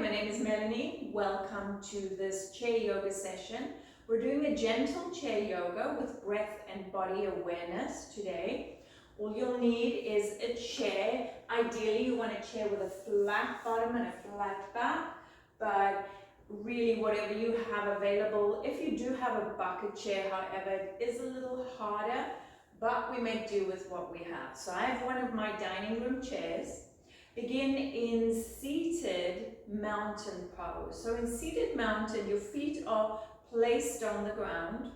my name is Melanie. Welcome to this chair yoga session. We're doing a gentle chair yoga with breath and body awareness today. All you'll need is a chair. Ideally, you want a chair with a flat bottom and a flat back, but really whatever you have available. If you do have a bucket chair, however, it is a little harder, but we make do with what we have. So I have one of my dining room chairs. Begin in seated mountain pose. So in seated mountain, your feet are placed on the ground.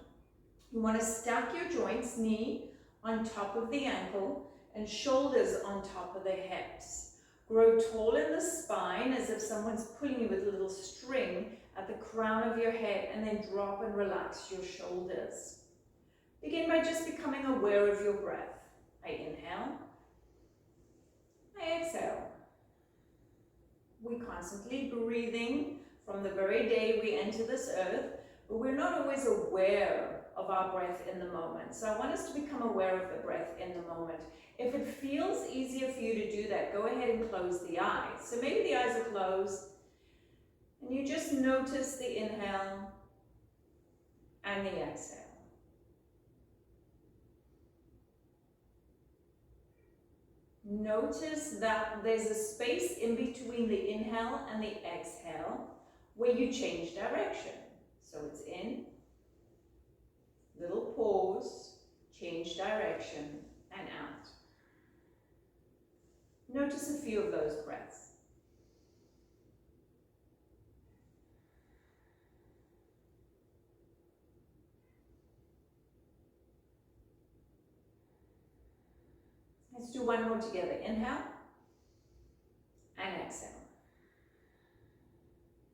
You want to stack your joints, knee on top of the ankle and shoulders on top of the hips. Grow tall in the spine as if someone's pulling you with a little string at the crown of your head, and then drop and relax your shoulders. Begin by just becoming aware of your breath. I inhale. I exhale. We're constantly breathing from the very day we enter this earth, but we're not always aware of our breath in the moment. So I want us to become aware of the breath in the moment. If it feels easier for you to do that, go ahead and close the eyes. So maybe the eyes are closed, and you just notice the inhale and the exhale. Notice that there's a space in between the inhale and the exhale where you change direction. So it's in, little pause, change direction, and out. Notice a few of those breaths. Let's do one more together. Inhale and exhale.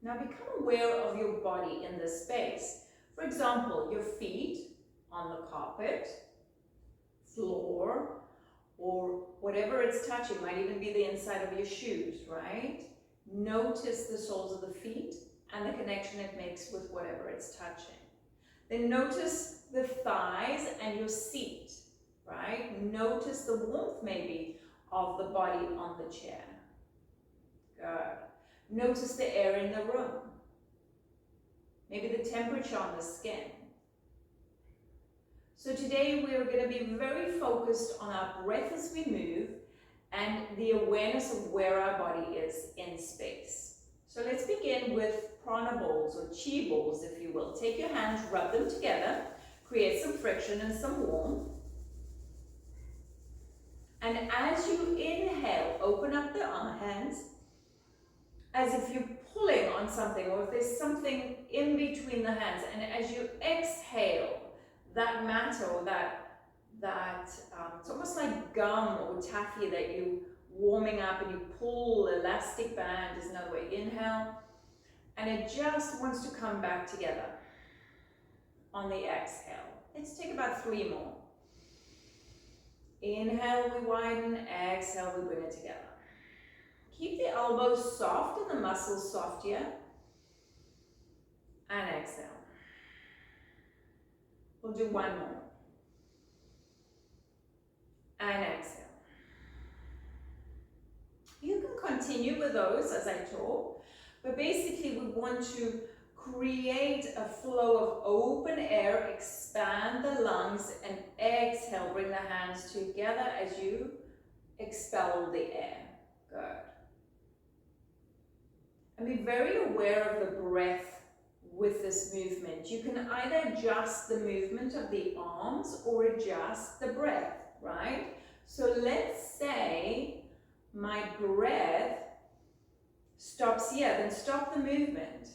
Now become aware of your body in this space. For example, your feet on the carpet, floor, or whatever it's touching. Might even be the inside of your shoes, right? Notice the soles of the feet and the connection it makes with whatever it's touching. Then notice the thighs and your seat. Right? Notice the warmth maybe of the body on the chair. Good. Notice the air in the room. Maybe the temperature on the skin. So today we are going to be very focused on our breath as we move and the awareness of where our body is in space. So let's begin with prana balls or chi balls, if you will. Take your hands, rub them together, create some friction and some warmth. And as you inhale, open up the hands as if you're pulling on something, or if there's something in between the hands. And as you exhale, that matter or it's almost like gum or taffy that you're warming up, and you pull, elastic band is another way. Inhale, and it just wants to come back together on the exhale. Let's take about 3 more. Inhale, we widen. Exhale, we bring it together. Keep the elbows soft and the muscles soft here. And exhale. We'll do 1 more. And exhale. You can continue with those as I talk, but basically we want to create a flow of open air, expand the lungs, and exhale, bring the hands together as you expel the air. Good. And be very aware of the breath with this movement. You can either adjust the movement of the arms or adjust the breath, right? So let's say my breath stops here, then stop the movement.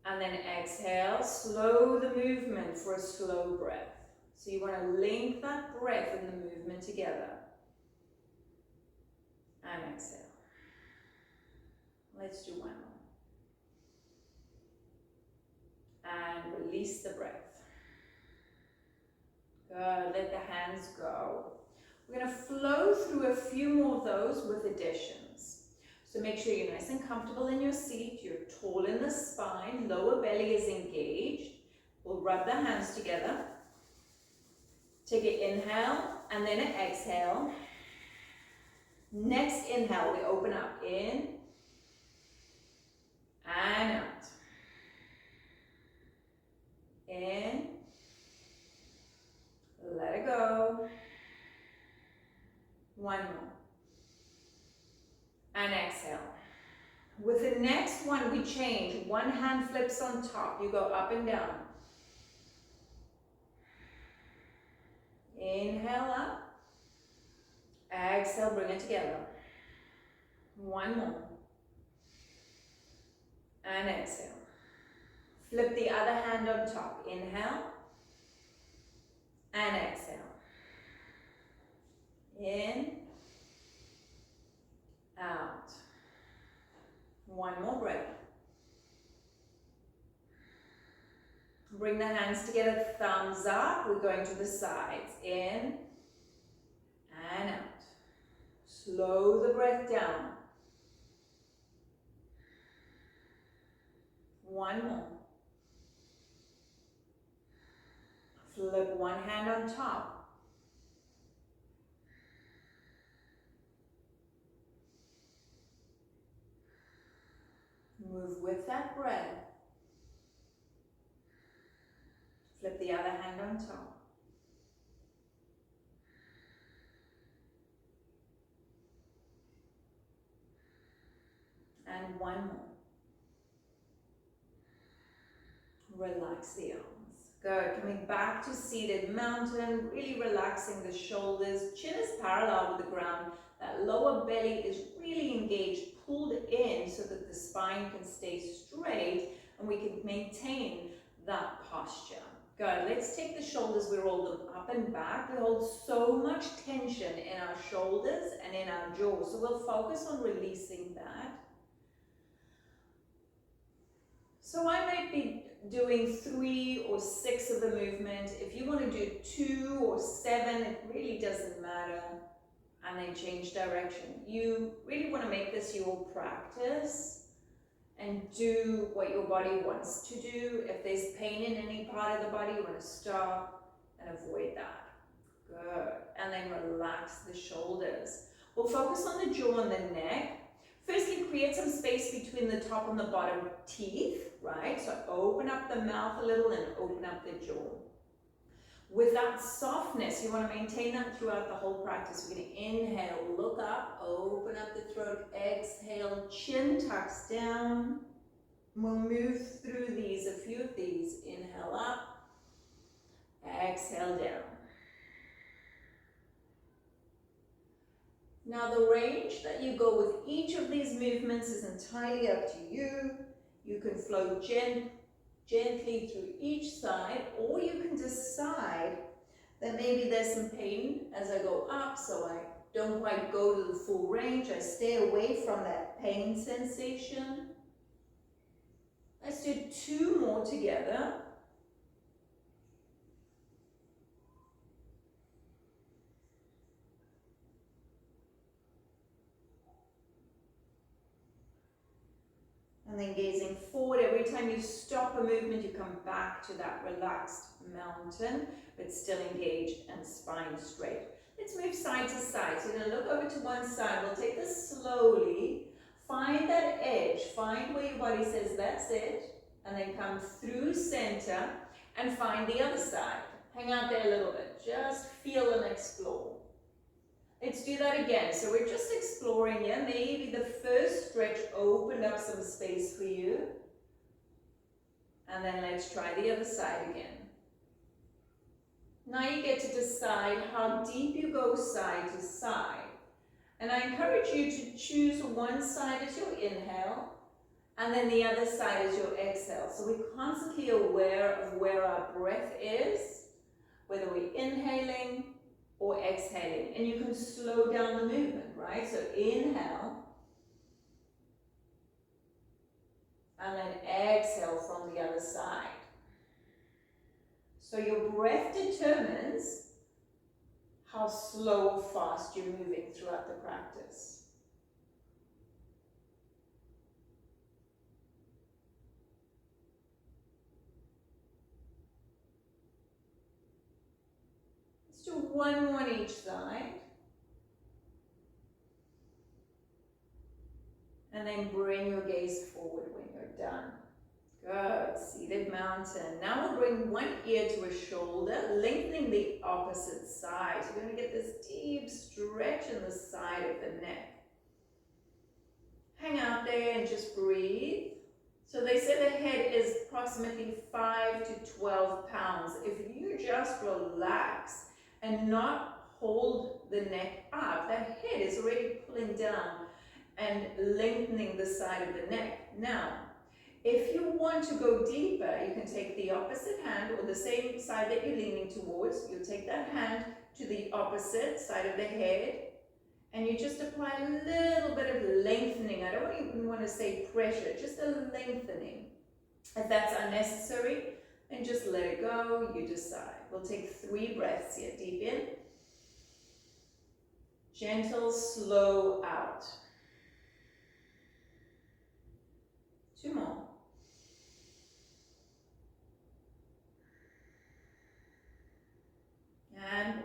And then exhale, slow the movement for a slow breath. So you want to link that breath and the movement together. And exhale. Let's do 1 more. And release the breath. Good, let the hands go. We're going to flow through a few more of those with additions. So make sure you're nice and comfortable in your seat. You're tall in the spine. Lower belly is engaged. We'll rub the hands together. Take an inhale and then an exhale. Next inhale, we open up in next one we change. One hand flips on top. You go up and down. Inhale up. Exhale, bring it together. One more. And exhale. Flip the other hand on top. Inhale. And exhale. In. Out. One more breath. Bring the hands together, thumbs up. We're going to the sides. In and out. Slow the breath down. One more. Flip one hand on top. Move with that breath. Flip the other hand on top. And one more. Relax the arms. Good. Coming back to seated mountain, really relaxing the shoulders. Chin is parallel with the ground. That lower belly is really engaged, pulled in so that the spine can stay straight and we can maintain that posture. Good. Let's take the shoulders, we roll them up and back. We hold so much tension in our shoulders and in our jaw. So we'll focus on releasing that. So I might be doing 3 or 6 of the movement. If you want to do 2 or 7, it really doesn't matter. And then change direction. You really want to make this your practice and do what your body wants to do. If there's pain in any part of the body, you want to stop and avoid that. Good. And then relax the shoulders. We'll focus on the jaw and the neck. Firstly, create some space between the top and the bottom teeth, right? So open up the mouth a little and open up the jaw. With that softness, you want to maintain that throughout the whole practice. We're going to inhale, look up, open up the throat, exhale, chin tucks down. We'll move through these, a few of these. Inhale up, exhale down. Now the range that you go with each of these movements is entirely up to you. You can flow gently through each side, or you can decide that maybe there's some pain as I go up, so I don't quite go to the full range. I stay away from that pain sensation. Let's do 2 more together. And then gazing forward. Every time you stop a movement, you come back to that relaxed mountain, but still engaged and spine straight. Let's move side to side. So you're going to look over to one side. We'll take this slowly. Find that edge. Find where your body says, that's it. And then come through center and find the other side. Hang out there a little bit. Just feel and explore. Let's do that again. So we're just exploring here. Maybe the first stretch opened up some space for you. And then let's try the other side again. Now you get to decide how deep you go side to side. And I encourage you to choose one side as your inhale and then the other side as your exhale. So we're constantly aware of where our breath is, whether we're inhaling or exhaling, and you can slow down the movement, right? So inhale, and then exhale from the other side. So your breath determines how slow or fast you're moving throughout the practice. Do 1 more on each side. And then bring your gaze forward when you're done. Good, seated mountain. Now we'll bring one ear to a shoulder, lengthening the opposite side. So you're going to get this deep stretch in the side of the neck. hang out there and just breathe. So they say the head is approximately 5 to 12 pounds. If you just relax and not hold the neck up, that head is already pulling down and lengthening the side of the neck. Now, if you want to go deeper, you can take the opposite hand or the same side that you're leaning towards. You'll take that hand to the opposite side of the head and you just apply a little bit of lengthening. I don't even want to say pressure, just a lengthening. If that's unnecessary, then just let it go, you decide. We'll take 3 breaths here. Deep in, gentle, slow out. 2 more. And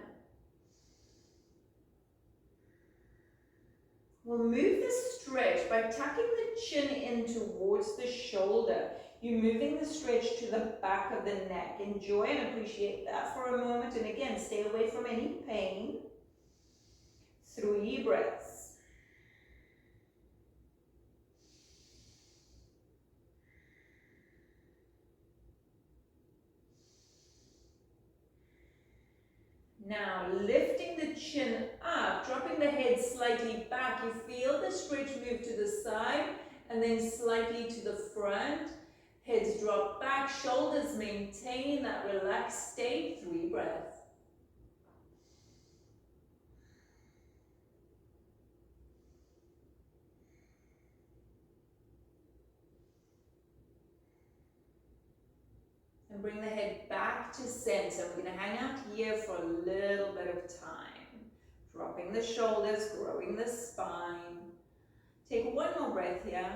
we'll move the stretch by tucking the chin in towards the shoulder. You're moving the stretch to the back of the neck. Enjoy and appreciate that for a moment. And again, stay away from any pain. 3 breaths. Now, lifting the chin up, dropping the head slightly back. You feel the stretch move to the side and then slightly to the front. Heads drop back, shoulders maintain that relaxed state. 3 breaths. And bring the head back to center. We're going to hang out here for a little bit of time. Dropping the shoulders, growing the spine. Take 1 more breath here.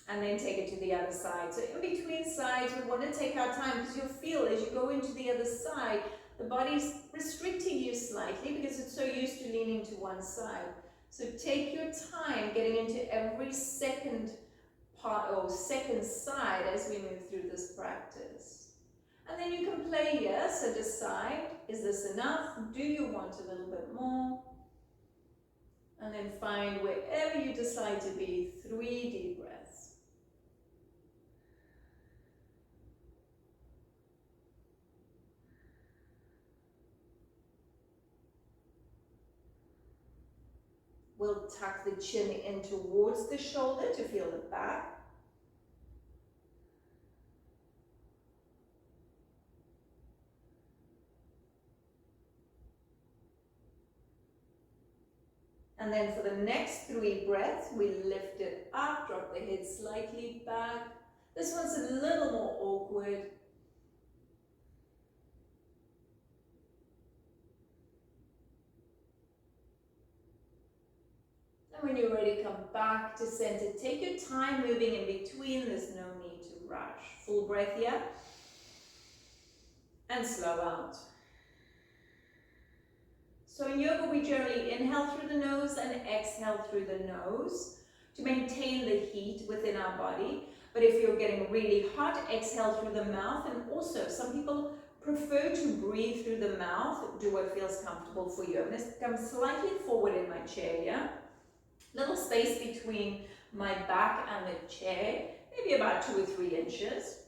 And then take it to the other side. So in between sides, we want to take our time because you'll feel as you go into the other side, the body's restricting you slightly because it's so used to leaning to one side. So take your time getting into every second part or second side as we move through this practice. And then you can play here, so decide, is this enough? Do you want a little bit more? And then find wherever you decide to be, 3 deep breaths. We'll tuck the chin in towards the shoulder to feel the back. And then for the next 3 breaths, we lift it up, drop the head slightly back. This one's a little more awkward. And when you're ready, come back to center. Take your time moving in between. There's no need to rush. Full breath here. And slow out. So in yoga, we generally inhale through the nose and exhale through the nose to maintain the heat within our body. But if you're getting really hot, exhale through the mouth. And also, some people prefer to breathe through the mouth. Do what feels comfortable for you. I'm going to come slightly forward in my chair here. Little space between my back and the chair, maybe about 2 or 3 inches.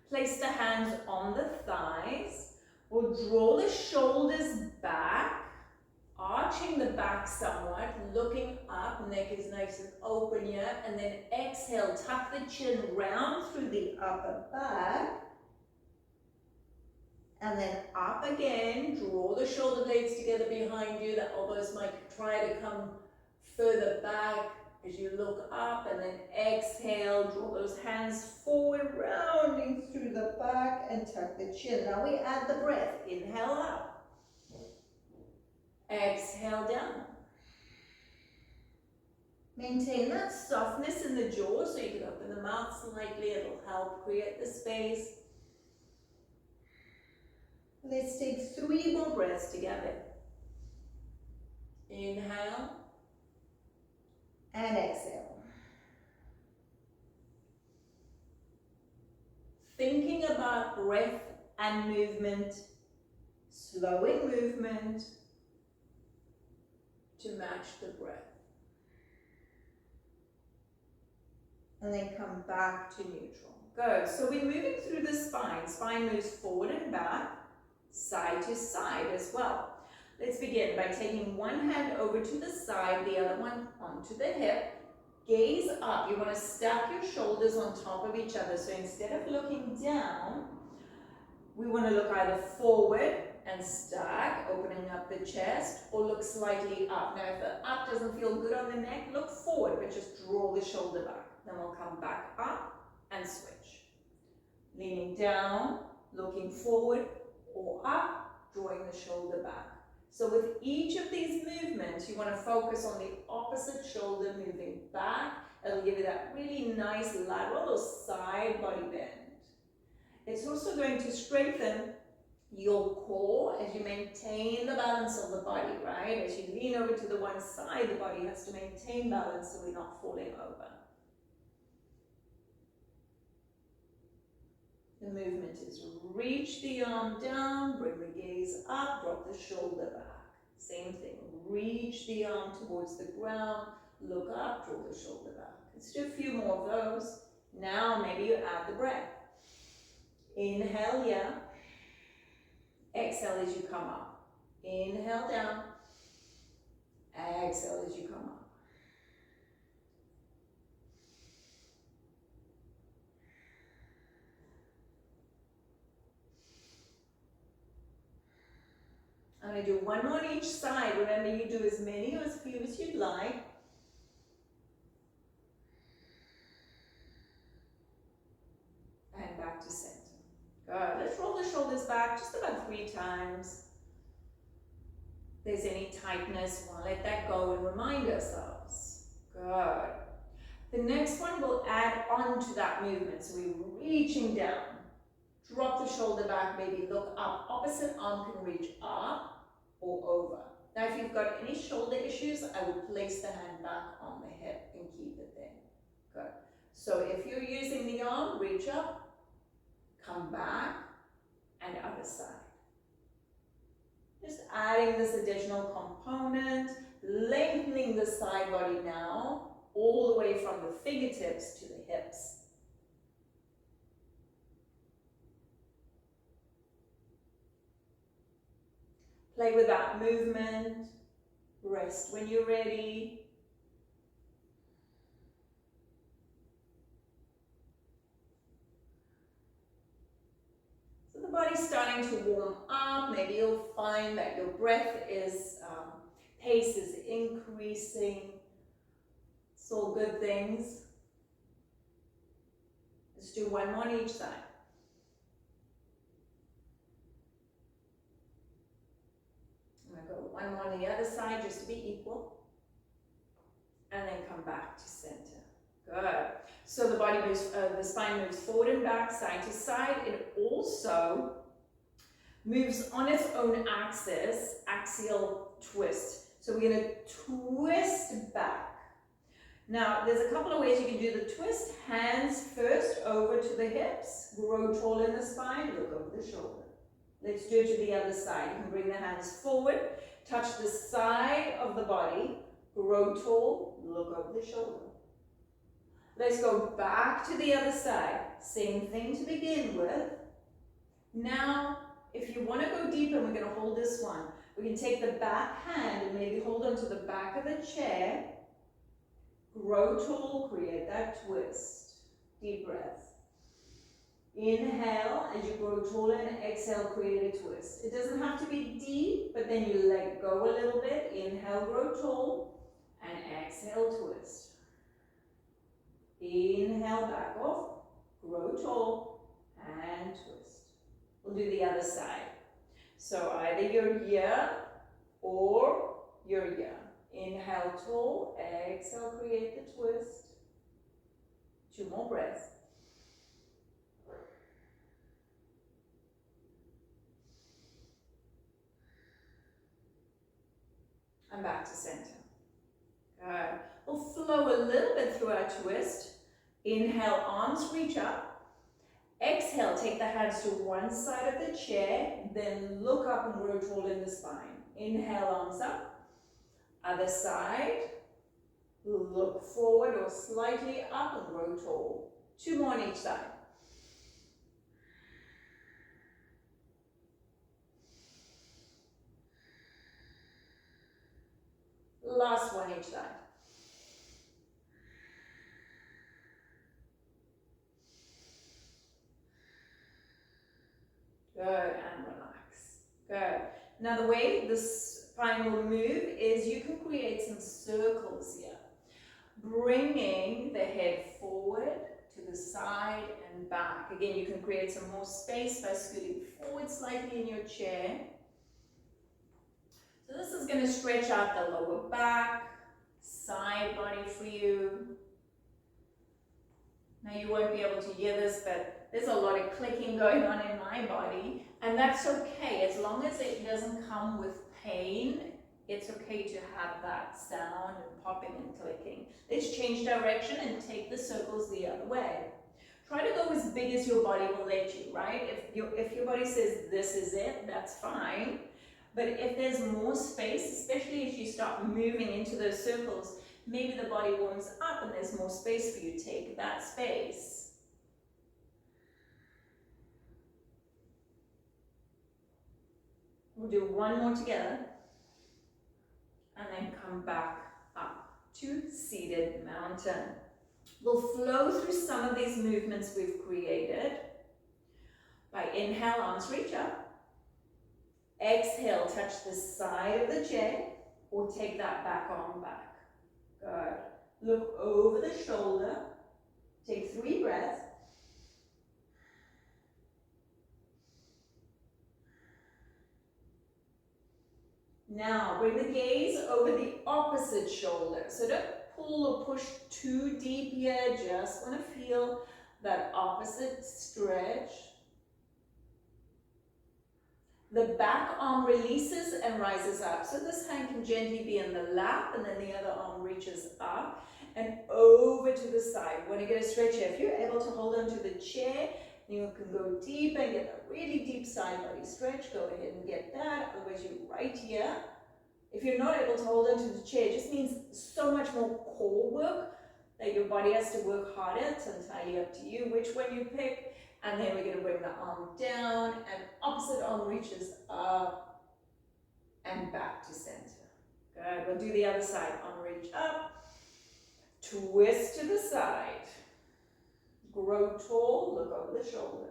Place the hands on the thighs. We'll draw the shoulders back, arching the back somewhat, looking up, neck is nice and open here, and then exhale, tuck the chin round through the upper back, and then up again, draw the shoulder blades together behind you, the elbows might try to come further back as you look up, and then exhale, draw those hands forward, rounding through the back and tuck the chin. Now we add the breath. Inhale up. Exhale down. Maintain that softness in the jaw so you can open the mouth slightly. It'll help create the space. Let's take 3 more breaths together. Inhale. And exhale. Thinking about breath and movement, slowing movement to match the breath. And then come back to neutral. Good. So we're moving through the spine. Spine moves forward and back, side to side as well. Let's begin by taking one hand over to the side, the other one onto the hip. Gaze up. You want to stack your shoulders on top of each other. So instead of looking down, we want to look either forward and stack, opening up the chest, or look slightly up. Now, if the up doesn't feel good on the neck, look forward, but just draw the shoulder back. Then we'll come back up and switch. Leaning down, looking forward, or up, drawing the shoulder back. So with each of these movements, you want to focus on the opposite shoulder moving back. It'll give you that really nice lateral or side body bend. It's also going to strengthen your core as you maintain the balance of the body, right? As you lean over to the one side, the body has to maintain balance so we're not falling over. The movement is reach the arm down, bring the gaze up, drop the shoulder back. Same thing, reach the arm towards the ground, look up, draw the shoulder back. Let's do a few more of those. Now maybe you add the breath. Inhale here. Exhale as you come up. Inhale down. Exhale as you come up. I'm going to do one more on each side. Remember, you do as many or as few as you'd like. And back to center. Good. Let's roll the shoulders back just about 3 times. If there's any tightness, we'll let that go and remind ourselves. Good. The next one will add on to that movement. So we're reaching down. Drop the shoulder back, maybe look up. Opposite arm can reach up or over. Now, if you've got any shoulder issues, I would place the hand back on the hip and keep it there. Good. So if you're using the arm, reach up, come back, and other side. Just adding this additional component, lengthening the side body now, all the way from the fingertips to the hips. Play with that movement. Rest when you're ready. So the body's starting to warm up. Maybe you'll find that your breath is, pace is increasing. It's all good things. Let's do one more on each side. One more on the other side just to be equal. And then come back to center. Good. So the body moves, the spine moves forward and back, side to side. It also moves on its own axis, axial twist. So we're going to twist back. Now, there's a couple of ways you can do the twist. Hands first over to the hips, grow tall in the spine, look over the shoulder. Let's do it to the other side. You can bring the hands forward, touch the side of the body, grow tall, look over the shoulder. Let's go back to the other side. Same thing to begin with. Now, if you want to go deeper, we're going to hold this one. We can take the back hand and maybe hold onto the back of the chair. Grow tall, create that twist. Deep breath. Inhale as you grow tall and exhale, create a twist. It doesn't have to be deep, but then you let go a little bit. Inhale, grow tall, and exhale, twist. Inhale, back off, grow tall, and twist. We'll do the other side. So either you're here or you're here. Inhale, tall, exhale, create the twist. 2 more breaths. And back to center. Good. We'll flow a little bit through our twist. Inhale, arms reach up. Exhale, take the hands to one side of the chair, then look up and grow tall in the spine. Inhale, arms up. Other side. Look forward or slightly up and grow tall. 2 more on each side. Last one each side. Good, and relax. Good. Now the way this spine will move is you can create some circles here. Bringing the head forward to the side and back. Again, you can create some more space by scooting forward slightly in your chair. So this is going to stretch out the lower back, side body for you. Now you won't be able to hear this, but there's a lot of clicking going on in my body, and that's okay. As long as it doesn't come with pain, it's okay to have that sound and popping and clicking. Let's change direction and take the circles the other way. Try to go as big as your body will let you, right? If your body says this is it, that's fine. But if there's more space, especially if you start moving into those circles, maybe the body warms up and there's more space for you. Take that space. We'll do one more together. And then come back up to seated mountain. We'll flow through some of these movements we've created. By inhale, arms reach up. Exhale, touch the side of the chair or take that back arm back. Good. Look over the shoulder. Take 3 breaths. Now, bring the gaze over the opposite shoulder. So don't pull or push too deep here. Just want to feel that opposite stretch. The back arm releases and rises up. So this hand can gently be in the lap, and then the other arm reaches up and over to the side. Want to get a stretch here. If you're able to hold on to the chair, you can go deep and get a really deep side body stretch. Go ahead and get that. Otherwise, you're right here. If you're not able to hold on to the chair, it just means so much more core work that your body has to work harder. It's entirely up to you which one you pick. And then we're going to bring the arm down and opposite arm reaches up and back to center. Good. We'll do the other side. Arm reach up. Twist to the side. Grow tall. Look over the shoulder.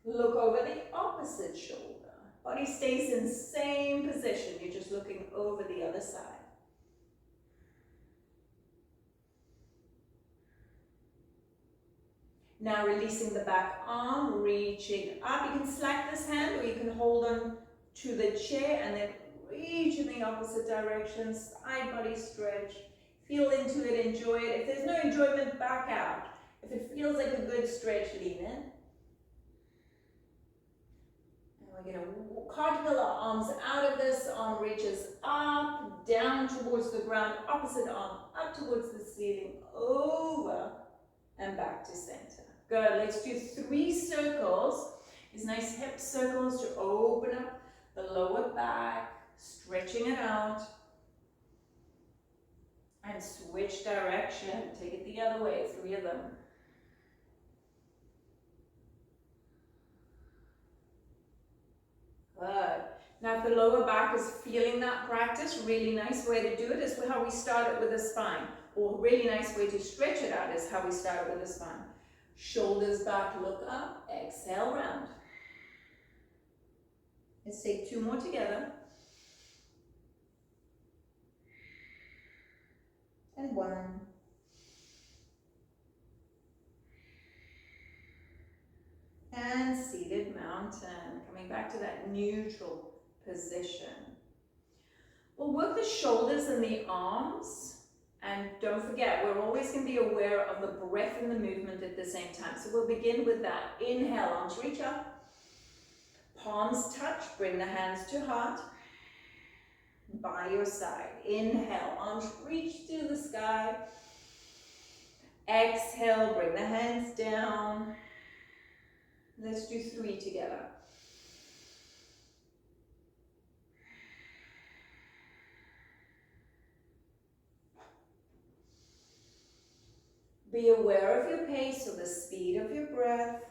Look over the opposite shoulder. Body stays in same position. You're just looking over the other side. Now releasing the back arm, reaching up. You can slack this hand or you can hold on to the chair and then reach in the opposite direction. Side body stretch. Feel into it, enjoy it. If there's no enjoyment, back out. If it feels like a good stretch, lean in. And we're going to cartwheel our arms out of this. Arm reaches up, down towards the ground. Opposite arm up towards the ceiling, over and back to center. Good. Let's do 3 circles. These nice hip circles to open up the lower back, stretching it out. And switch direction. Take it the other way. 3 of them. Good. Now if the lower back is feeling that practice, really nice way to do it is how we start it with the spine. Or a really nice way to stretch it out is how we start it with the spine. Shoulders back, look up, exhale, round. Let's take 2 more together. And 1. And seated mountain. Coming back to that neutral position. We'll work the shoulders and the arms. And don't forget, we're always going to be aware of the breath and the movement at the same time. So we'll begin with that. Inhale, arms reach up. Palms touch, bring the hands to heart. By your side. Inhale, arms reach to the sky. Exhale, bring the hands down. Let's do 3 together. Be aware of your pace or the speed of your breath.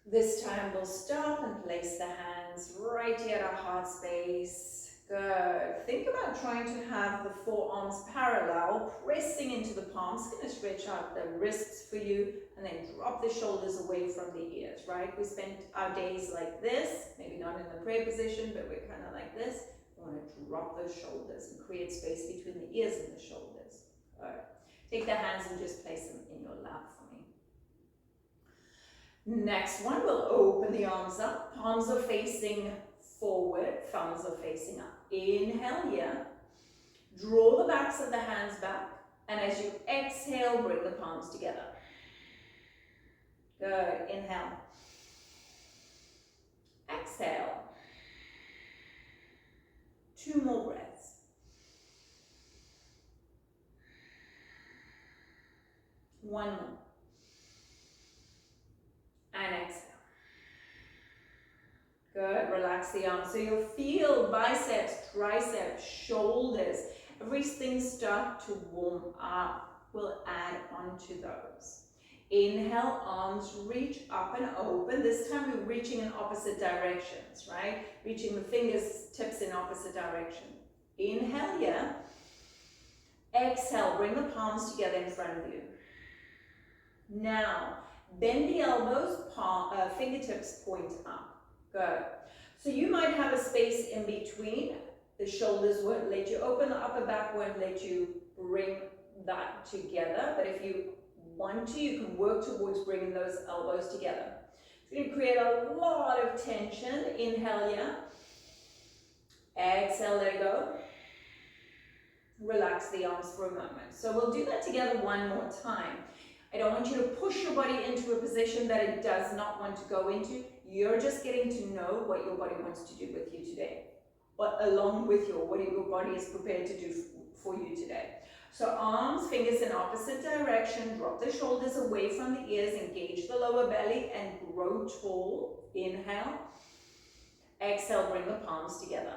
This time we'll stop and place the hands right here at our heart space. Good. Think about trying to have the forearms parallel, pressing into the palms. Going to stretch out the wrists for you and then drop the shoulders away from the ears, right? We spend our days like this, maybe not in the prayer position, but we're kind of like this. We want to drop those shoulders and create space between the ears and the shoulders. All right. Take the hands and just place them in your lap for me. Next one, we'll open the arms up. Palms are facing forward, thumbs are facing up. Inhale here. Draw the backs of the hands back. And as you exhale, bring the palms together. Good. Inhale. Exhale. 2 more breaths. One more. And exhale. Good. Relax the arms. So you'll feel biceps, triceps, shoulders, everything start to warm up. We'll add on to those. Inhale, arms reach up and open. This time we're reaching in opposite directions, right? Reaching the fingertips in opposite direction. Inhale here. Exhale, bring the palms together in front of you. Now, bend the elbows, fingertips point up. Good. So you might have a space in between. The shoulders won't let you open, the upper back won't let you bring that together. But if you want to, you can work towards bringing those elbows together. It's going to create a lot of tension. Inhale here. Exhale, let it go. Relax the arms for a moment. So we'll do that together one more time. I don't want you to push your body into a position that it does not want to go into. You're just getting to know what your body wants to do with you today, but along with what your body is prepared to do for you today. So arms, fingers in opposite direction, drop the shoulders away from the ears, engage the lower belly and grow tall. Inhale. Exhale, bring the palms together.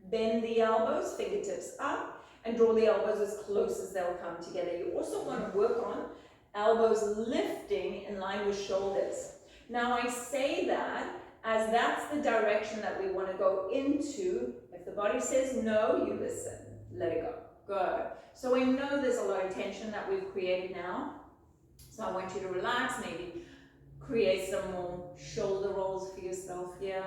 Bend the elbows, fingertips up, and draw the elbows as close as they'll come together. You also want to work on elbows lifting in line with shoulders. Now I say that as that's the direction that we want to go into. If the body says no, you listen. Let it go. Good. So I know there's a lot of tension that we've created now. So I want you to relax, maybe create some more shoulder rolls for yourself here.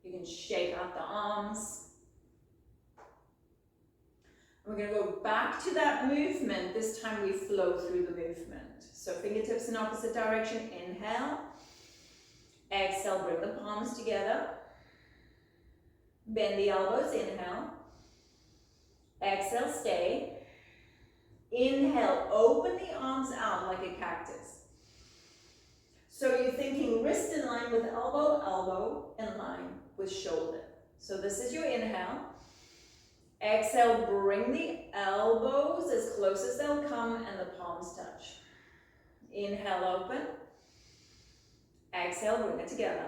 You can shake out the arms. We're going to go back to that movement. This time we flow through the movement. So fingertips in opposite direction. Inhale. Exhale, bring the palms together. Bend the elbows. Inhale. Exhale, stay. Inhale, open the arms out like a cactus. So you're thinking wrist in line with elbow, elbow in line with shoulder. So this is your inhale. Exhale, bring the elbows as close as they'll come and the palms touch. Inhale, open. Exhale, bring it together.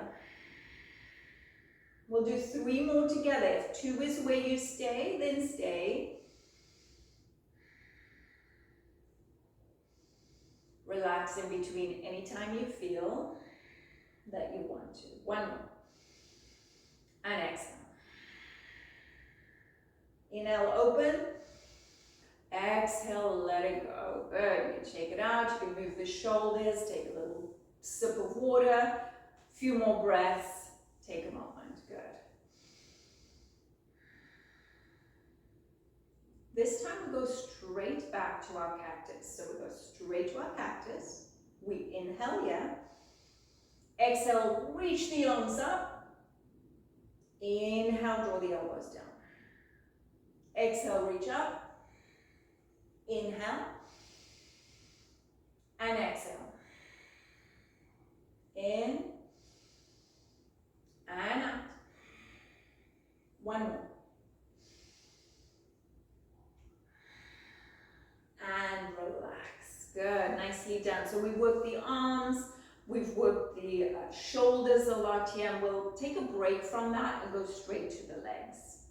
We'll do 3 more together. If 2 is where you stay, then stay. Relax in between anytime you feel that you want to. 1 more. And exhale. Inhale, open. Exhale, let it go. Good. You can shake it out. You can move the shoulders. Take a little sip of water. A few more breaths. Take a moment. Good. This time we go straight back to our cactus. So we go straight to our cactus. We inhale here. Exhale, reach the arms up. Inhale, draw the elbows down. Exhale, reach up. Inhale. And exhale. In. And out. 1 more. Good, nicely done. So we work the arms, we've worked the shoulders a lot here, and we'll take a break from that and go straight to the legs.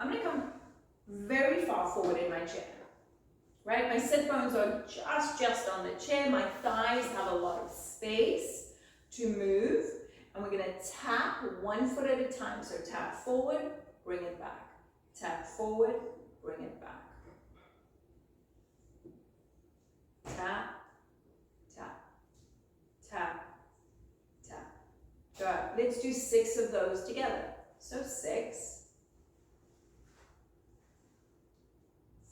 I'm going to come very far forward in my chair, right? My sit bones are just on the chair. My thighs have a lot of space to move, and we're going to tap 1 foot at a time. So tap forward, bring it back. Tap forward, bring it back. Tap, tap, tap, tap. Good. Let's do 6 of those together. So 6,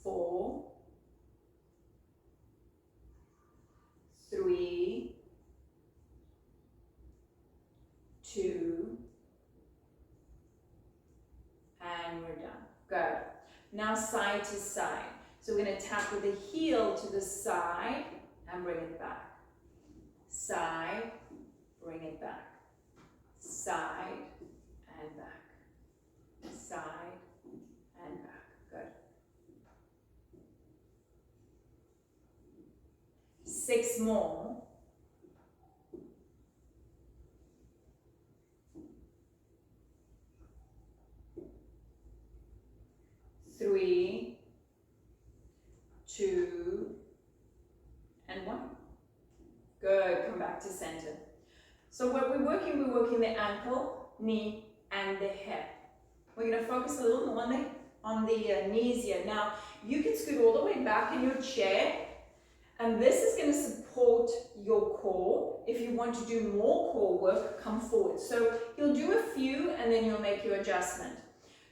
4, 3, 2, and we're done. Good. Now side to side. So we're going to tap with the heel to the side and bring it back. Side, bring it back. Side and back. Side and back. Good. 6 more. Three, 2, and 1. Good, come back to center. So what we're working the ankle, knee, and the hip. We're going to focus a little more on the knees here. Now, you can scoot all the way back in your chair, and this is going to support your core. If you want to do more core work, come forward. So you'll do a few, and then you'll make your adjustment.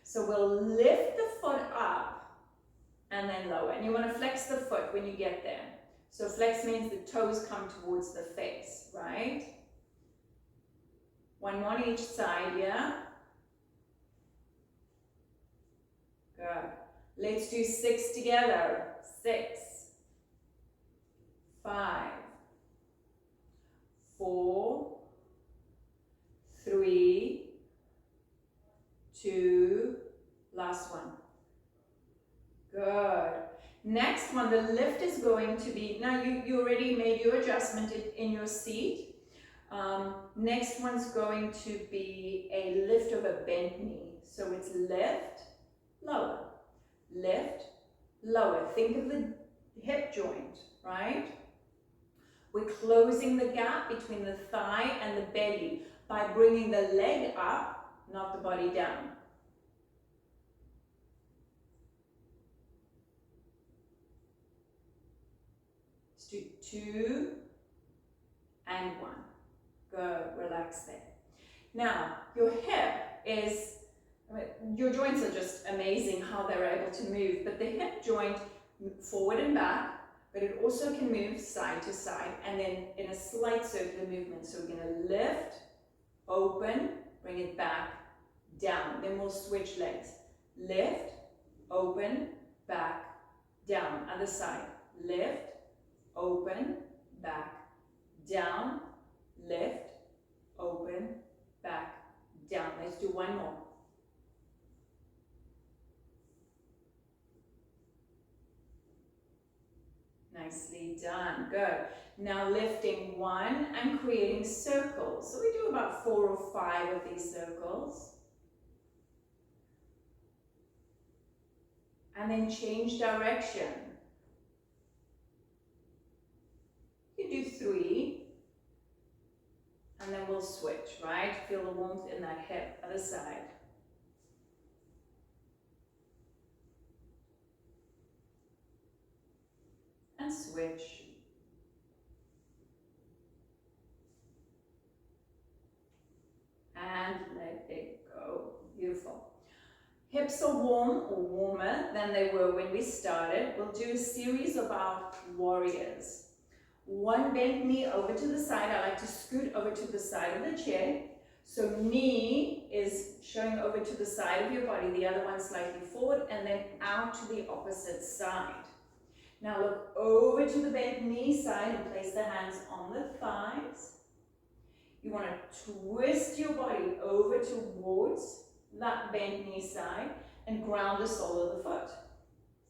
So we'll lift the foot up and then lower. And you want to flex the foot when you get there. So flex means the toes come towards the face, right? 1 more on each side, yeah? Good. Let's do 6 together. 6, 5, 4, 3, 2, last one. Good. Next one, the lift is going to be, now you already made your adjustment in your seat. Next one's going to be a lift of a bent knee. So it's lift, lower, lift, lower. Think of the hip joint, right? We're closing the gap between the thigh and the belly by bringing the leg up, not the body down. Let's do 2 and 1. Good, relax there. Now, your hip is, your joints are just amazing how they're able to move, but the hip joint forward and back, but it also can move side to side and then in a slight circular movement. So we're going to lift, open, bring it back, down. Then we'll switch legs. Lift, open, back, down. Other side. Lift, open, back, down, lift, open, back, down. Let's do 1 more. Nicely done. Good. Now lifting 1 and creating circles. So we do about 4 or 5 of these circles. And then change direction. You do 3. And then we'll switch, right? Feel the warmth in that hip. Other side. And switch. And let it go. Beautiful. Hips are warm or warmer than they were when we started. We'll do a series about warriors. 1 bent knee over to the side. I like to scoot over to the side of the chair. So knee is showing over to the side of your body, the other one slightly forward, and then out to the opposite side. Now look over to the bent knee side and place the hands on the thighs. You want to twist your body over towards that bent knee side and ground the sole of the foot.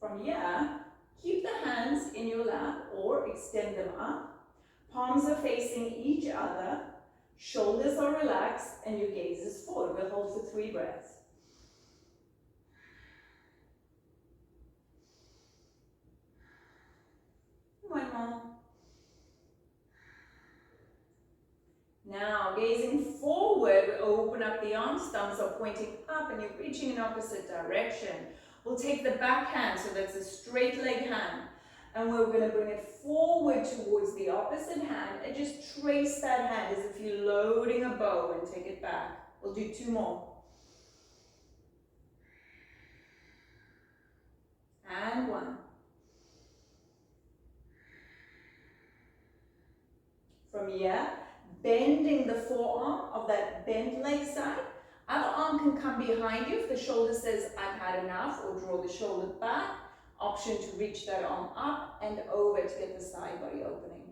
From here, keep the hands in your lap extend them up. Palms are facing each other. Shoulders are relaxed and your gaze is forward. We'll hold for 3 breaths. One more. Now, gazing forward, we open up the arms, thumbs are pointing up and you're reaching in opposite direction. We'll take the back hand, so that's a straight leg hand, and we're going to bring it forward towards the opposite hand and just trace that hand as if you're loading a bow and take it back. We'll do 2 more. And 1. From here, bending the forearm of that bent leg side. Other arm can come behind you if the shoulder says I've had enough, or draw the shoulder back. Option to reach that arm up and over to get the side body opening.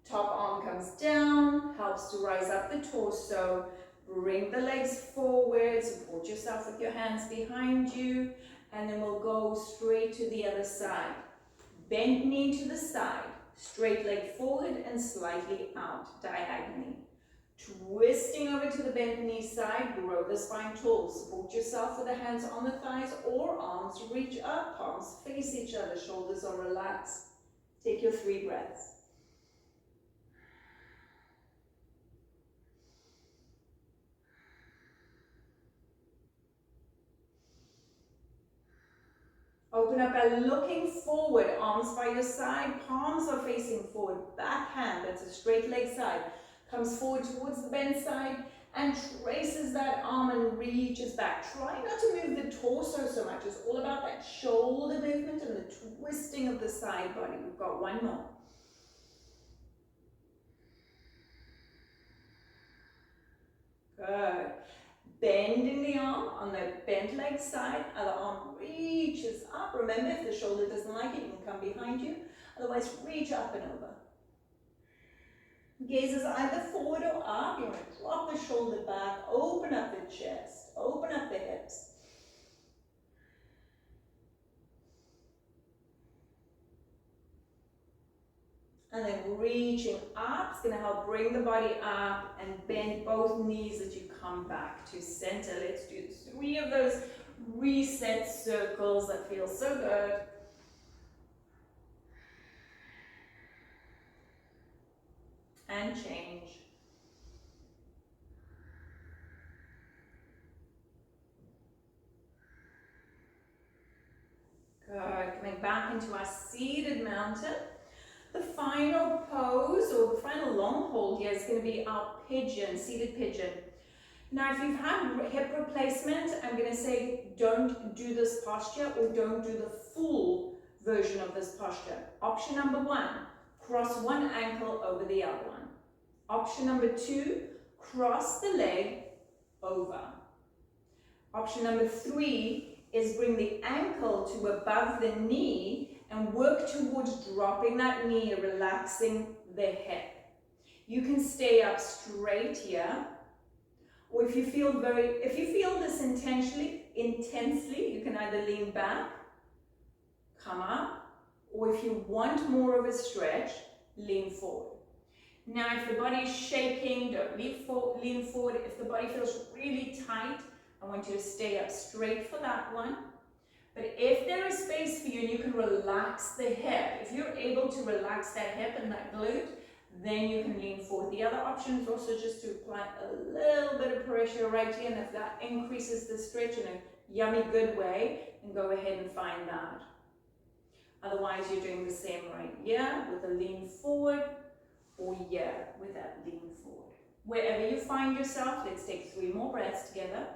Top arm comes down, helps to rise up the torso. Bring the legs forward, support yourself with your hands behind you, and then we'll go straight to the other side. Bend knee to the side, straight leg forward and slightly out diagonally. Twisting over to the bent knee side, grow the spine tall. Support yourself with the hands on the thighs or arms reach up, palms face each other, shoulders are relaxed. Take your 3 breaths. Open up by looking forward, arms by your side, palms are facing forward, back hand, that's a straight leg side, comes forward towards the bent side and traces that arm and reaches back. Try not to move the torso so much, it's all about that shoulder movement and the twisting of the side body. We've got 1 more. Good. Bending the arm on the bent leg side, other arm reaches up. Remember, if the shoulder doesn't like it, you can come behind you. Otherwise, reach up and over. Gaze is either forward or up. You want to drop the shoulder back, open up the chest, open up the hips. And then reaching up, it's going to help bring the body up and bend both knees as you come back to center. Let's do 3 of those reset circles that feel so good. And change. Good. Coming back into our seated mountain. The final pose, or the final long hold here, is going to be our pigeon, seated pigeon. Now, if you've had hip replacement, I'm going to say don't do this posture or don't do the full version of this posture. Option number 1, cross one ankle over the other one. Option number 2, cross the leg over. Option number 3 is bring the ankle to above the knee and work towards dropping that knee, relaxing the hip. You can stay up straight here, or if you feel this intensely, you can either lean back, come up, or if you want more of a stretch, lean forward. Now, if the body is shaking, don't lean forward. If the body feels really tight, I want you to stay up straight for that one. But if there is space for you and you can relax the hip, if you're able to relax that hip and that glute, then you can lean forward. The other option is also just to apply a little bit of pressure right here, and if that increases the stretch in a yummy good way, then go ahead and find that. Otherwise, you're doing the same right here with a lean forward, or here with that lean forward. Wherever you find yourself, let's take 3 more breaths together.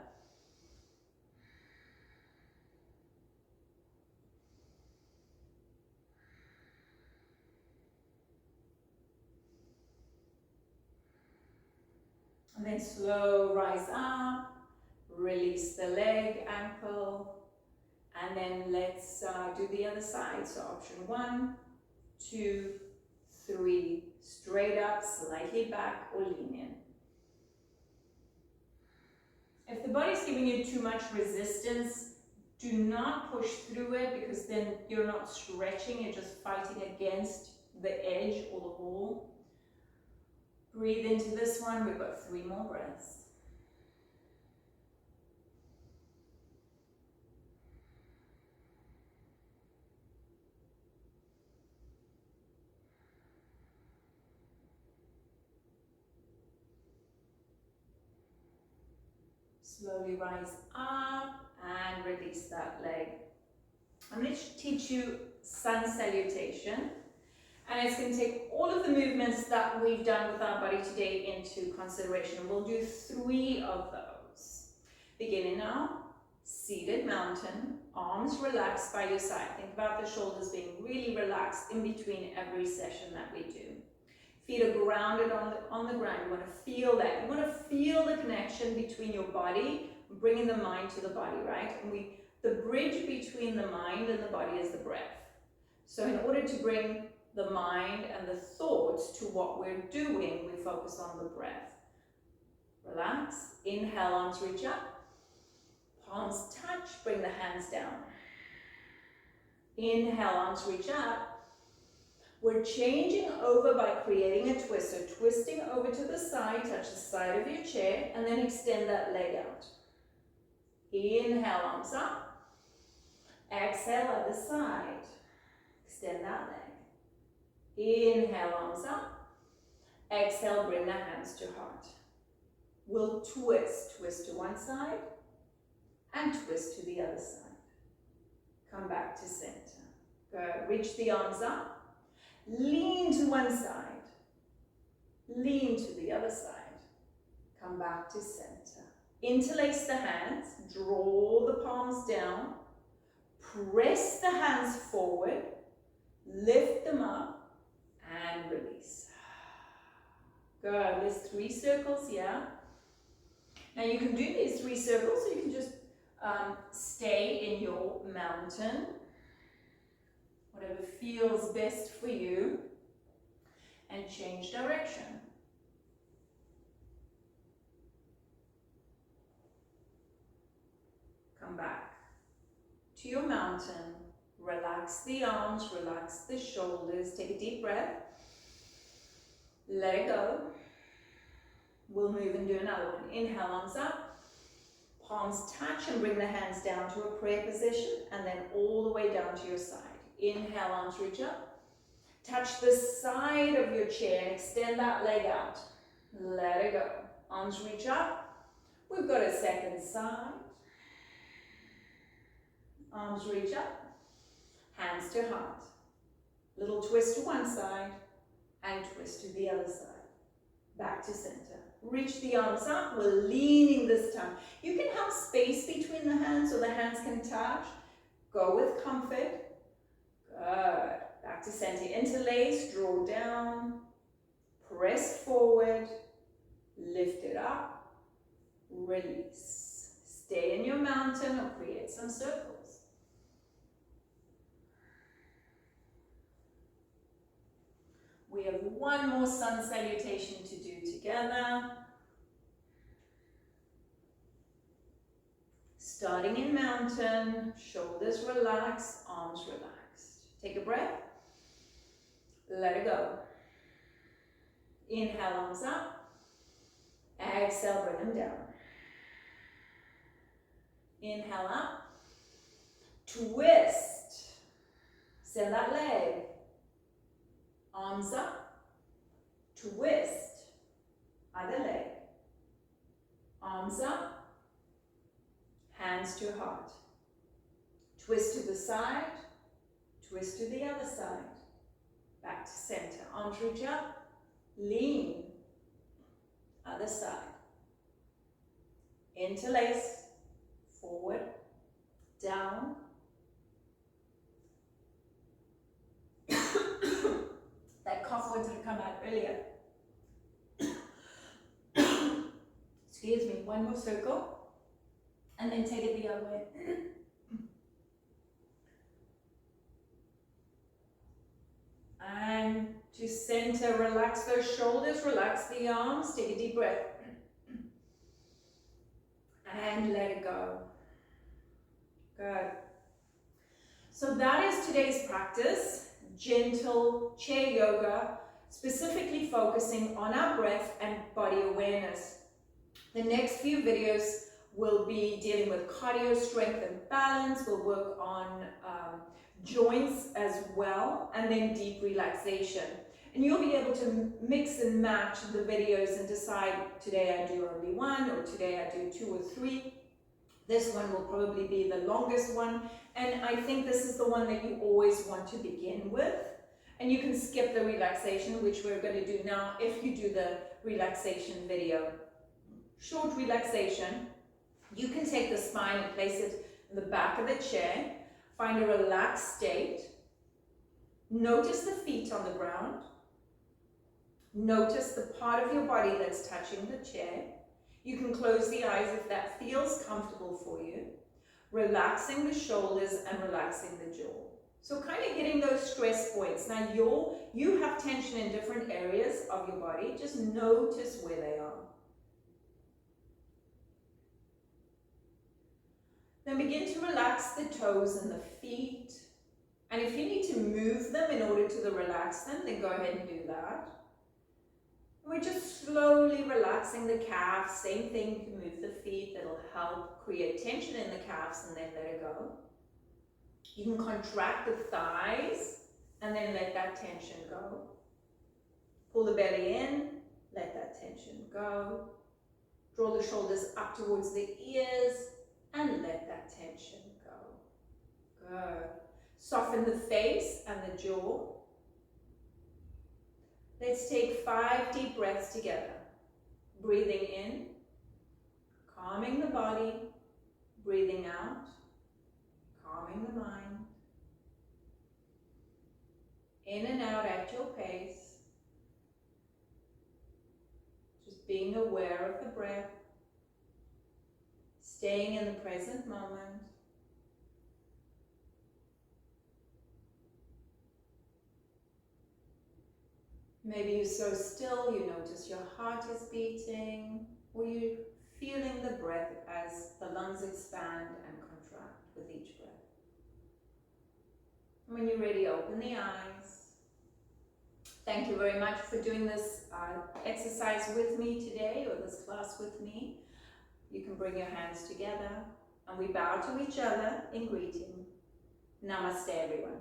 And then slow rise up, release the leg, ankle, and then let's do the other side. So option 1, 2, 3, straight up, slightly back, or lean in. If the body's giving you too much resistance, do not push through it, because then you're not stretching, you're just fighting against the edge or the wall. Breathe into this one. We've got 3 more breaths. Slowly rise up and release that leg. I'm going to teach you sun salutation, and it's going to take all of the movements that we've done with our body today into consideration. We'll do 3 of those. Beginning now, seated mountain, arms relaxed by your side. Think about the shoulders being really relaxed in between every session that we do. Feet are grounded on the ground. You want to feel that. You want to feel the connection between your body, bringing the mind to the body, right? And the bridge between the mind and the body is the breath. So in order to bring the mind and the thoughts to what we're doing, we focus on the breath. Relax. Inhale, arms reach up. Palms touch. Bring the hands down. Inhale, arms reach up. We're changing over by creating a twist. So twisting over to the side, touch the side of your chair, and then extend that leg out. Inhale, arms up. Exhale, other side. Extend that leg. Inhale, arms up. Exhale, bring the hands to heart. We'll twist. Twist to one side and twist to the other side. Come back to center. Good. Reach the arms up. Lean to one side, lean to the other side, come back to center. Interlace the hands, draw the palms down, press the hands forward, lift them up, and release. Good, there's 3 circles here. Now you can do these 3 circles, so you can just stay in your mountain, whatever feels best for you, and change direction. Come back to your mountain. Relax the arms, relax the shoulders. Take a deep breath. Let it go. We'll move and do another one. Inhale, arms up. Palms touch and bring the hands down to a prayer position, and then all the way down to your side. Inhale, arms reach up. Touch the side of your chair and extend that leg out. Let it go. Arms reach up. We've got a second side. Arms reach up. Hands to heart. Little twist to one side and twist to the other side. Back to center. Reach the arms up. We're leaning this time. You can have space between the hands so the hands can touch. Go with comfort. Good. Back to center. Interlace, draw down, press forward, lift it up, release. Stay in your mountain or create some circles. We have one more sun salutation to do together. Starting in mountain, shoulders relaxed, arms relaxed. Take a breath. Let it go. Inhale, arms up. Exhale, bring them down. Inhale up. Twist. Send that leg. Arms up. Twist. Other leg. Arms up. Hands to heart. Twist to the side. Twist to the other side. Back to center. Arms reach up. Lean. Other side. Interlace. Forward. Down. That cough wanted to come out earlier. Excuse me. One more circle. And then take it the other way. And to center, relax those shoulders, relax the arms, take a deep breath. and let it go. Good. So that is today's practice, gentle chair yoga, specifically focusing on our breath and body awareness. The next few videos will be dealing with cardio, strength and balance. We'll work on joints as well, and then deep relaxation. And you'll be able to mix and match the videos and decide, today I do only one, or today I do 2 or 3. This one will probably be the longest one, and I think this is the one that you always want to begin with. And you can skip the relaxation, which we're going to do now, if you do the relaxation video. Short relaxation. You can take the spine and place it in the back of the chair. Find a relaxed state. Notice the feet on the ground. Notice the part of your body that's touching the chair. You can close the eyes if that feels comfortable for you. Relaxing the shoulders and relaxing the jaw. So kind of getting those stress points. Now you have tension in different areas of your body. Just notice where they are. Then begin to relax the toes and the feet. And if you need to move them in order to relax them, then go ahead and do that. We're just slowly relaxing the calves. Same thing, you can move the feet. That'll help create tension in the calves and then let it go. You can contract the thighs and then let that tension go. Pull the belly in, let that tension go. Draw the shoulders up towards the ears and let that tension go. Good. Soften the face and the jaw. Let's take 5 deep breaths together. Breathing in, calming the body. Breathing out, calming the mind. In and out at your pace. Just being aware of the breath. Staying in the present moment. Maybe you're so still you notice your heart is beating, or you're feeling the breath as the lungs expand and contract with each breath. When you're ready, open the eyes. Thank you very much for doing this exercise with me today, or this class with me. You can bring your hands together and we bow to each other in greeting. Namaste, everyone.